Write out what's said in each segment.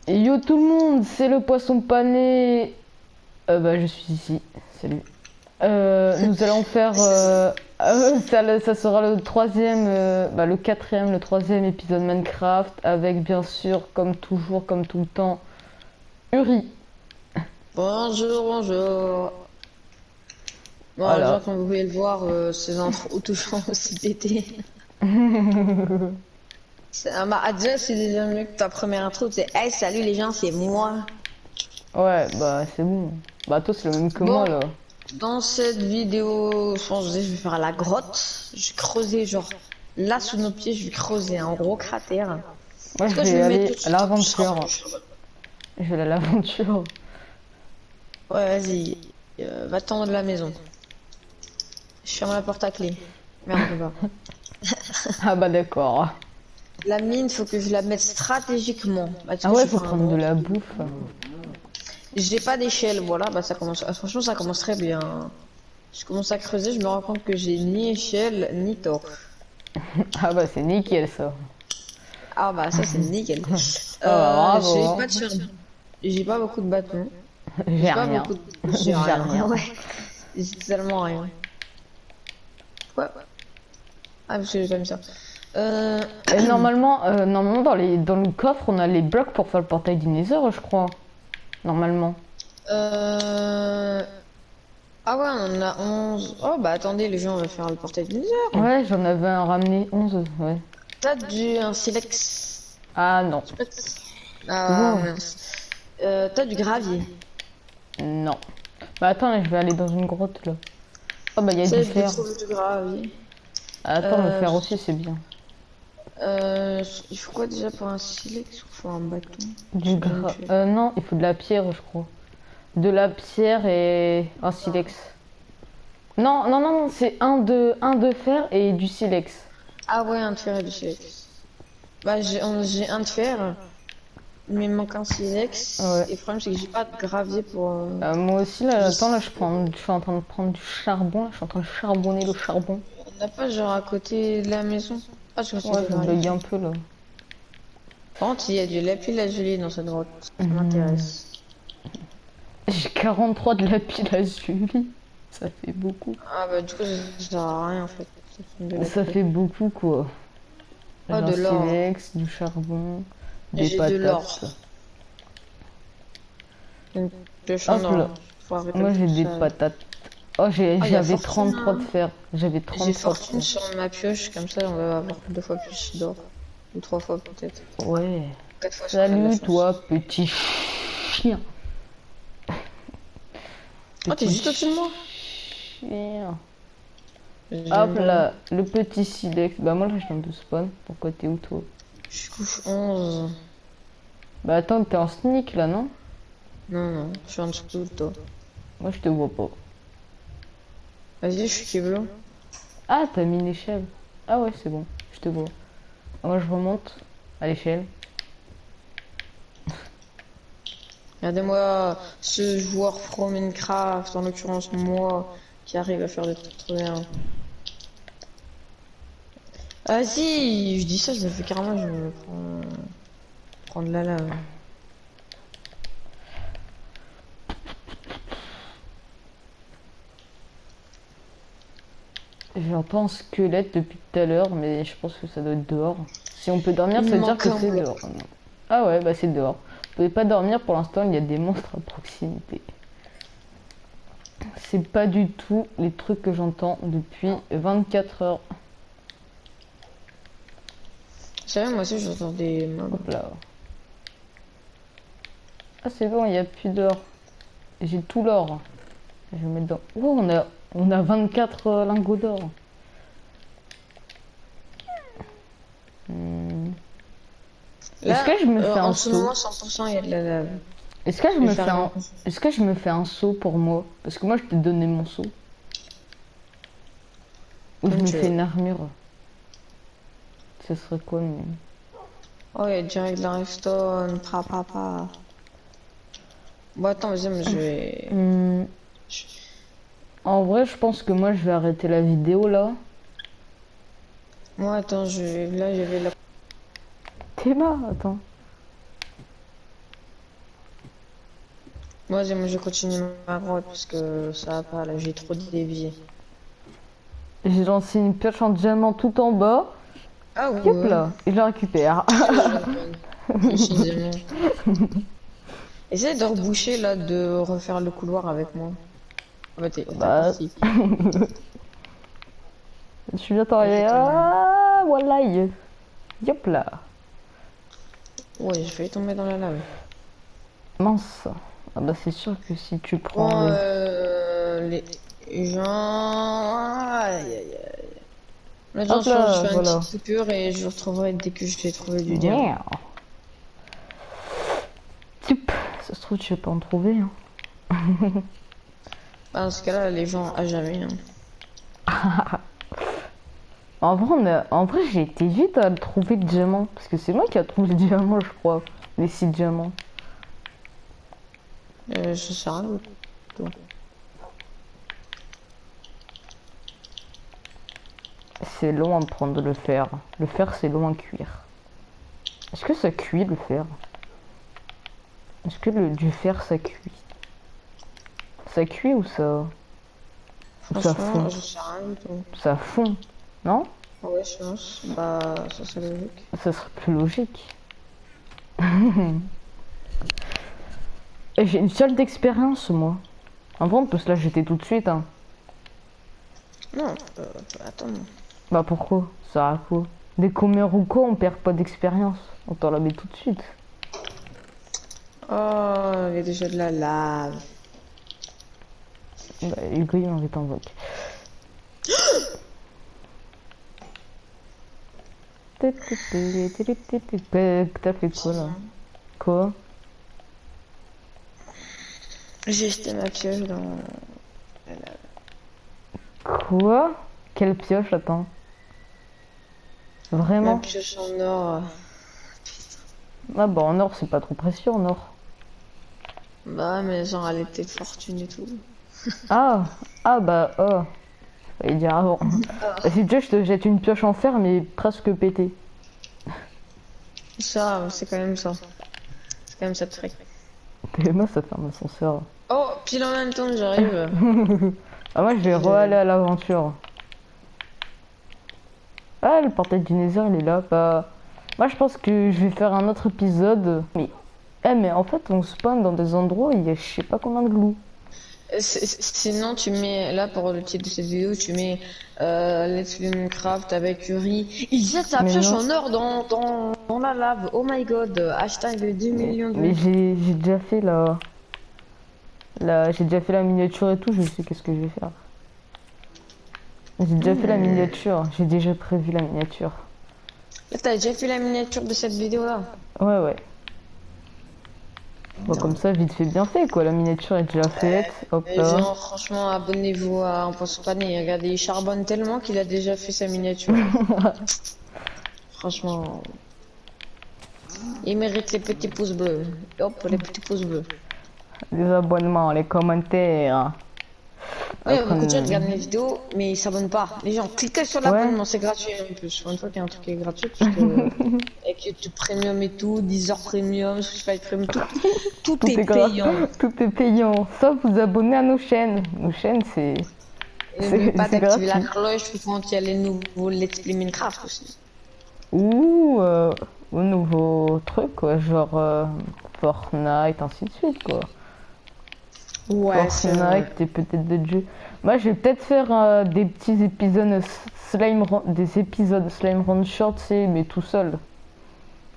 Et yo tout le monde, c'est le poisson pané. Bah je suis ici. Salut. Nous allons faire. Ça sera le troisième, le quatrième, le troisième épisode Minecraft avec bien sûr, comme toujours, comme tout le temps, Uri. Bonjour, bonjour. Bon, les gens, Voilà. comme vous pouvez le voir, ces intros toujours aussi pété. Déjà, c'est déjà mieux que ta première intro. C'est hey, salut les gens, c'est moi. Ouais, bah c'est bon. Bah toi c'est le même que moi Bon, là. dans cette vidéo, je pense que je vais faire la grotte. Je vais creuser, genre là sous nos pieds, je vais creuser un gros cratère. Moi C'est je quoi, je vais vais me mettre aller tout de à suite, tu seras l'aventure. plus. Je vais aller à l'aventure. Ouais, vas-y, va-t'en de la maison. Je ferme la porte à clé. Merde, on peut pas. Ah bah d'accord. La mine, faut que je la mette stratégiquement. Bah, du Ah coup, je ouais, vais faut faire un prendre de grand la trou. bouffe. J'ai pas d'échelle, voilà, bah ça commence. Franchement, ça commence très bien. Je commence à creuser, je me rends compte que j'ai ni échelle ni torche. Ah bah c'est nickel ça. Ah bah ça c'est nickel. Ah bah bravo. J'ai pas Hein. de j'ai pas beaucoup de bâtons. J'ai J'ai pas rien. beaucoup de. J'ai J'ai rien. rien. Ouais. J'ai totalement rien. Ouais. Ah parce que j'ai pas mis ça. Euh. Et normalement dans le coffre, on a les blocs pour faire le portail du Nether, je crois. Normalement. euh... Ah ouais, on en a 11. Oh bah attendez, les gens, on va faire le portail du Nether. Ouais, j'en avais un ramené 11. Ouais. T'as un silex. Ah non. Ah Wow. mince. T'as du gravier. Non. Bah attends, je vais aller dans une grotte là. Oh bah il y a du J'essaie de fer. trouver du gravier. Attends, le Euh, fer aussi c'est bien. il faut quoi déjà pour un silex ou faut un bâton? Du J'ai rien gras. fait. Non, il faut de la pierre, je crois. De la pierre et un silex. Non, non, non, non, c'est un de fer et du silex. Ah ouais, un de fer et du silex. Bah j'ai un de fer, mais il me manque un silex. Ouais. Et le problème c'est que j'ai pas de gravier pour. Moi aussi, là, Je attends, là, sais- je suis en train de prendre du charbon, là, je suis en train de charbonner le charbon. On n'a pas genre à côté de la maison. Ah je Ouais, reçois je rien. bug un peu, là. Par contre, il y a du lapis lazuli dans cette grotte. Ça Hmm. m'intéresse. J'ai 43 de lapis lazuli. Ça fait beaucoup. Ah bah du coup ça sert à rien en fait. Ça fait de Ça lapis. fait beaucoup, quoi. J'ai Oh un de l'or. silex, du charbon, des J'ai de l'or. patates. Une pioche en Hop là. or. Faut Moi, récolter j'ai tout des ça. patates. Oh, Ah, il y a j'avais fortune, 33 de hein. fer. J'avais J'ai 33 de fortune fer. sur ma pioche, comme ça on va avoir 2 fois plus d'or. Ou 3 fois peut-être. Ouais. 4 fois si on a de la Salut, chance. toi, petit chien. Oh, t'es Petit juste au-dessus de moi? chien. Hop J'aime bien. là, le petit silex. Bah moi là je viens de spawn. Pourquoi t'es où toi? Je suis couche 11. Bah attends, t'es en sneak là, non? Non, non, je suis en dessous de toi. Moi je te vois pas. Vas-y, je suis Keblo. Ah, t'as mis une échelle. Ah ouais, c'est bon, je te vois. Moi je remonte à l'échelle. Regardez-moi ce joueur pro Minecraft, en l'occurrence moi, qui arrive à faire des trucs trop bien. Ah si, je dis ça, ça fait carrément, je me prendre la lave. J'entends un squelette depuis tout à l'heure, mais je pense que ça doit être dehors. Si on peut dormir, Il ça me veut dire manque que un c'est bloc. dehors. Non. Ah ouais, bah c'est dehors. Vous pouvez pas dormir pour l'instant, il y a des monstres à proximité. C'est pas du tout les trucs que j'entends depuis 24 heures. C'est vrai, moi aussi j'entends des mobs. Hop là. Ah c'est bon, il n'y a plus d'or. J'ai tout l'or. Je vais mettre dans. Oh, on a 24 lingots d'or. Hmm. Est-ce Là, que je me fais en un ce saut? moment, 100% il y a de la lave. Est-ce que je Je vais me faire fais un... un... Est-ce que je me fais un saut pour moi? Parce que moi je t'ai donné mon saut. Ou je Comme me tu fais veux. une armure. Ce serait quoi le mieux? Oh, il y a direct de la redstone, pa. Bon, attends, vas-y, mais je vais... Hmm. En vrai, je pense que moi je vais arrêter la vidéo là. Moi, attends, je vais... Là, j'avais la... T'es là, attends. Moi, je continue ma grotte parce que ça va pas, là, j'ai trop dévié. J'ai lancé une pioche en diamant tout en bas. Ah Hop ouais, là, et je la récupère. précisément. Essaye de reboucher, là, de refaire le couloir avec moi. Ah bah, t'as Bah, parti. je suis bientôt Je arrivé. te- Ah, voilà. Hop là. Ouais, j'ai failli tomber dans la lave. Mince. Ah bah c'est sûr que si tu prends Bon, le... les gens... Aïe, aïe, aïe. Hop Attention, je là, fais une voilà. petite coupure et je vous retrouverai dès que je vais trouver du diamant. Miaou. Tip. Ça se trouve, tu vas pas en trouver. Hein. Bah, dans ce cas-là, les gens à jamais. Hein. En vrai, j'ai été vite à le trouver le diamant. Parce que c'est moi qui a trouvé le diamant, je crois. Les 6 diamants. Ça sert à rien. Tout. C'est long à me prendre le fer. Le fer, c'est long à cuire. Est-ce que ça cuit le fer? Est-ce que du fer, ça cuit? Ça cuit ou ça... ou ça Franchement, fond? je sais rien du tout. Ça fond, non? Ouais, je pense. Bah, ça c'est logique. Ça serait plus logique. Et j'ai une seule d'expérience, moi. Avant, on peut se la jeter tout de suite, hein. Non, attends. Bah pourquoi? Ça sert à quoi? Dès qu'on meurt ou quoi, on perd pas d'expérience. On t'en la met tout de suite. Oh, il y a déjà de la lave. Bah, Hugo, il en t'invoque. T'as fait quoi, là? Quoi? J'ai jeté ma pioche dans... Quoi? Quelle pioche, attends? Ma Vraiment? pioche en or. Ah bah en or, c'est pas trop précieux en or. Bah, mais genre, elle était de fortune et tout. Ah! Ah bah, oh. Fallait dire avant. Bah, si tu veux, je te jette une pioche en fer, mais presque pétée. Ça, c'est quand même ça. C'est quand même ça de fric. Et moi, ça fait un ascenseur. Oh, pile en même temps, j'arrive. Ah, moi, je vais re-aller à l'aventure. Ah, le portail du Nether, il est là. Bah, moi, je pense que je vais faire un autre épisode. Mais en fait, on spawn dans des endroits où il y a je sais pas combien de loups. Sinon, tu mets, là, pour le titre de cette vidéo, tu mets Let's Play Minecraft avec Uri. Il jette sa Mais pioche non. en or dans la lave. Oh my god. Hashtag 2 millions de Mais vues. j'ai déjà fait j'ai déjà fait la miniature et tout, je sais qu'est-ce que je vais faire. J'ai déjà fait la miniature, j'ai déjà prévu la miniature. Là, t'as déjà fait la miniature de cette vidéo-là? Ouais, ouais. Bon, comme ça, vite fait, bien fait, quoi. La miniature est déjà faite. Hop Les là. gens, franchement, abonnez-vous à Un Poisson Pané. Regardez, il charbonne tellement qu'il a déjà fait sa miniature. Franchement, il mérite les petits pouces bleus. Hop, les petits pouces bleus. Les abonnements, les commentaires. Ouais, Après, beaucoup de gens regardent mes vidéos, mais ils s'abonnent pas. Les gens, cliquez sur l'abonnement, c'est gratuit en plus. Pour une fois qu'il y a un truc qui est gratuit, parce que avec YouTube Premium et tout, Deezer Premium, Spotify Premium, tout est payant. Tout est payant. Sauf vous abonner à nos chaînes. Nos chaînes, c'est. N'oubliez pas C'est d'activer la gratuit. cloche pour quand il y a les nouveaux Let's Play Minecraft aussi. Ou aux nouveaux trucs, quoi. Genre Fortnite, ainsi de suite, quoi. Ouais, c'est vrai. Fortnite et peut-être d'autres jeux. Moi, je vais peut-être faire des petits épisodes des épisodes Slime Rancher, tu sais, mais tout seul.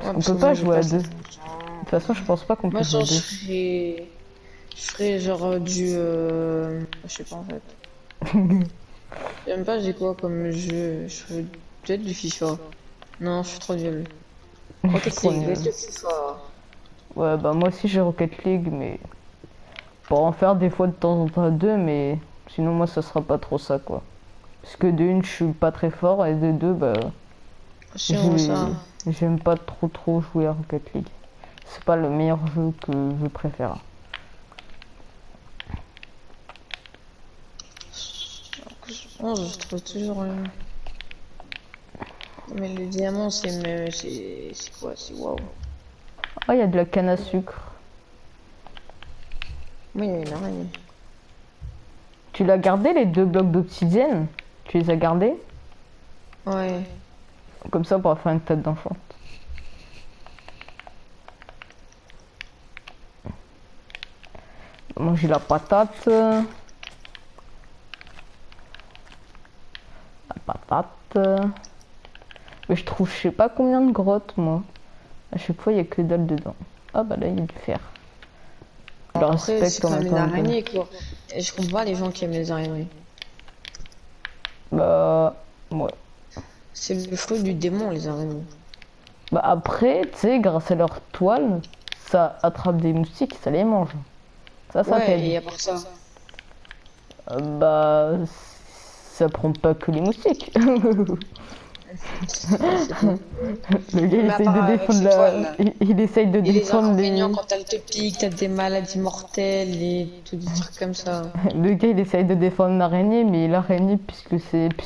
Ouais, On parce peut que pas moi, j'ai jouer à pas deux. ça. De toute façon, je pense pas qu'on peut Moi, jouer à genre, deux. je ferais genre du. Je sais pas en fait. J'aime pas, j'ai quoi comme jeu? Je ferais peut-être du FIFA. Non, je suis trop nul. Rocket Trop League, nul. let's go FIFA. Ouais, bah moi aussi j'ai Rocket League, mais pour en faire des fois de temps en temps à deux, mais sinon moi ça sera pas trop ça, quoi. Parce que de une, je suis pas très fort, et de deux, bah Sinon, ça. j'aime pas trop jouer à Rocket League. C'est pas le meilleur jeu que je préfère. Oh, je trouve toujours. Mais le diamant, c'est quoi? C'est waouh. Ah, il y a de la canne à sucre. Oui, il y a une araignée. Tu l'as gardé les 2 blocs d'obsidienne? Tu les as gardés? Ouais. Comme ça, on pourra faire une tête d'enfant. Manger la patate. La patate. Mais je trouve, je sais pas combien de grottes, moi. À chaque fois, il y a que dalle dedans. Ah bah là, il y a du fer. Je le Après, respecte c'est en comme une attendant. araignée, quoi. Et je comprends pas les gens qui aiment les araignées. Bah, ouais. C'est le fruit du démon, les araignées. Bah après, tu sais, grâce à leur toile, ça attrape des moustiques, ça les mange. Ça Ouais, et t'aide. à part ça. Bah, ça prend pas que les moustiques. C'est bon. Le gars, il Mais à essaye part de avec défendre ces toiles, la... là. il essaye de Et les défendre les... inconvénients quand elle te pique, t'as des maladies mortelles et tout des trucs comme ça. Le gars, il essaye de défendre l'araignée, mais l'araignée, puisqu'il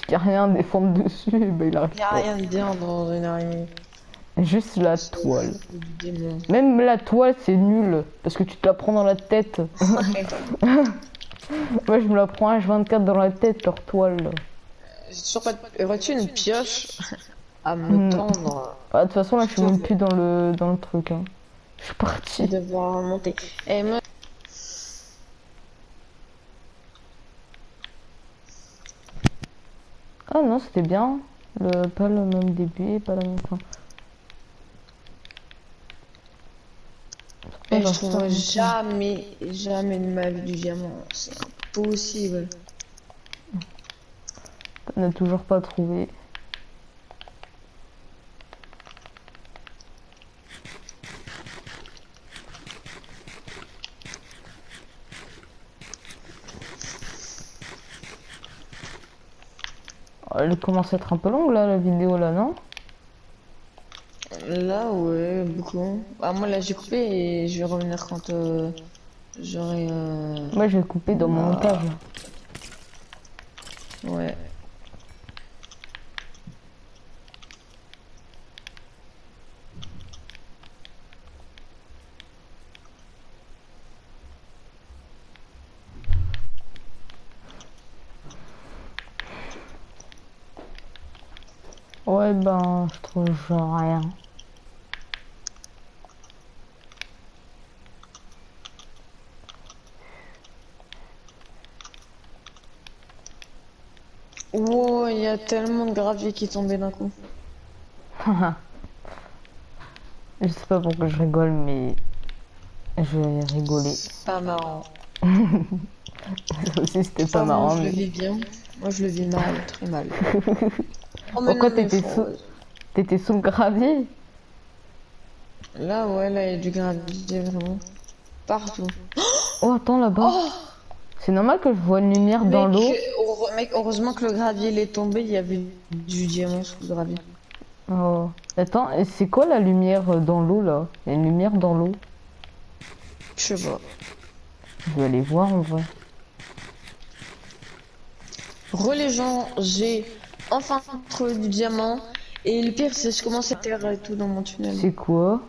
n'y a rien à défendre dessus, bah, il arrive Y a pas. rien de bien dans une araignée. Juste la C'est toile. le fruit du démon. Même la toile, c'est nul, parce que tu te la prends dans la tête. Moi, je me la prends H24 dans la tête, leur toile. Là. J'ai toujours pas de... Aurais-tu une pioche à me tendre? Ah, de toute façon, là, je suis Plutôt même plus dans le truc. Hein. Je suis parti. devoir monter. Et moi, Ah non, c'était bien. Pas le même début, pas la même fin. je trouverai jamais, jamais de ma vie du diamant. C'est impossible. On n'a toujours pas trouvé. Oh, elle commence à être un peu longue là, la vidéo là, non? Là, ouais, beaucoup. Ah, moi, là, j'ai coupé et je vais revenir quand j'aurai... Moi, je vais couper dans mon montage. Ouais. Ouais, ben, je trouve genre rien. Wow, il y a tellement de gravier qui est tombé d'un coup. Je sais pas pourquoi je rigole, mais je vais rigoler. C'est pas marrant. Ça aussi, c'était pas Enfin, moi, marrant, je le mais... vis bien. Moi, je le vis mal, très mal. Oh, mais Pourquoi non, mais faut... t'étais sous le gravier? Là, ouais, là, il y a du gravier, vraiment. Partout. Oh, attends, là-bas. Oh, C'est normal que je vois une lumière dans mec, l'eau. mec, heureusement que le gravier il est tombé, il y avait du diamant sous le gravier. Oh. Attends, et c'est quoi la lumière dans l'eau, là? Il y a une lumière dans l'eau. Je sais pas. Je vais aller voir, en vrai. Les gens, j'ai enfin trouvé du diamant. Et le pire, c'est que je commence à terre et tout dans mon tunnel. C'est quoi?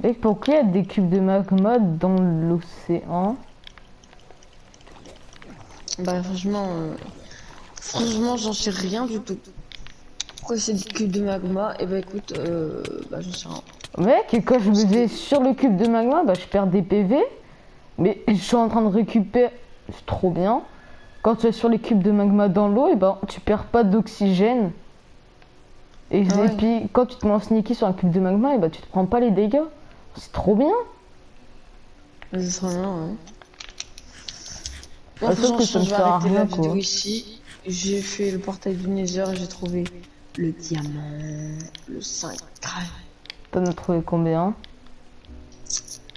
Mec, pourquoi il y a des cubes de magma dans l'océan? Bah, franchement, j'en sais rien du tout. Pourquoi c'est du cube de magma? Et bah, écoute, bah, j'en sais rien. Mec, et quand je me vais sur le cube de magma, bah, je perds des PV. Mais je suis en train de récupérer... C'est trop bien. Quand tu es sur les cubes de magma dans l'eau, et ben, tu perds pas d'oxygène. Et, Ah ouais. et puis, quand tu te mets en sneaky sur un cube de magma, et ben, tu te prends pas les dégâts. C'est trop bien. C'est trop bien, ouais. Ah, Bon, sauf que ça me je vais sert à arrêter la rien, vidéo quoi. ici. J'ai fait le portail du Nether, j'ai trouvé le diamant, le 5. T'en as trouvé combien?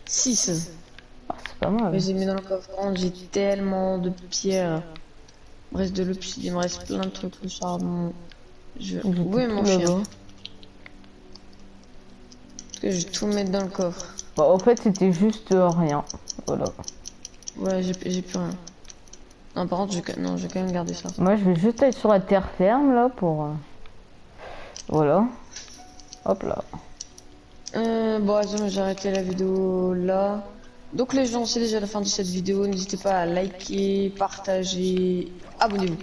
6. Ah, c'est pas mal. Mais j'ai mis dans le coffre, j'ai tellement de pierres. Il me reste de l'obsidienne, il me reste plein de trucs, le charbon. Où est mon chien? là-bas. Parce que je vais tout mettre dans le coffre. Bah, en fait, c'était juste rien. Voilà. Ouais, j'ai plus rien. Non, par contre, non, je vais quand même garder ça. Moi, je vais juste aller sur la terre ferme, là, pour... Voilà. Hop là. Bon, attends, j'ai arrêté la vidéo là. Donc les gens, c'est déjà la fin de cette vidéo. N'hésitez pas à liker, partager, abonnez-vous,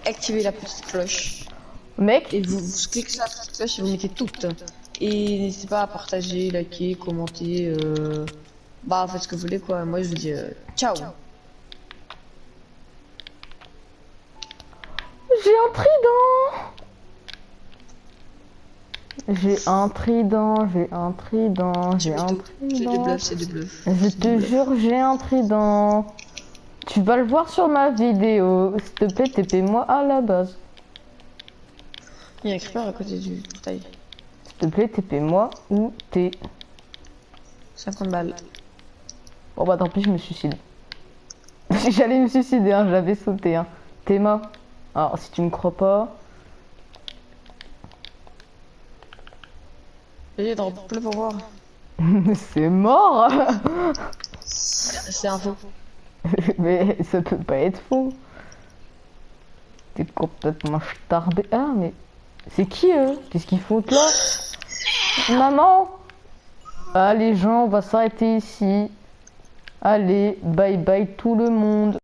activez la petite cloche. Mec, Et vous cliquez sur la petite cloche et vous mettez toutes. Et n'hésitez pas à partager, liker, commenter. Bah faites ce que vous voulez quoi. Moi je vous dis ciao. j'ai un trident. J'ai un trident, j'ai un trident, j'ai un C'est des trident. bluffs, c'est des bluffs. Je te jure, j'ai un trident. Tu vas le voir sur ma vidéo. S'il te plaît, TP-moi à la base. Il y a un creeper à côté du portail. S'il te plaît, TP-moi où t'es. 50 balles. Bon bah tant pis, je me suicide. J'allais me suicider, hein, j'avais sauté. Hein. T'es mort. Alors si tu me crois pas... Vas-y, drop le pour voir. C'est mort. C'est un faux. Mais ça peut pas être faux. T'es complètement starbé. Ah mais... C'est qui eux? Qu'est-ce qu'ils font là? Maman. Ah les gens, on va s'arrêter ici. Allez, bye bye tout le monde.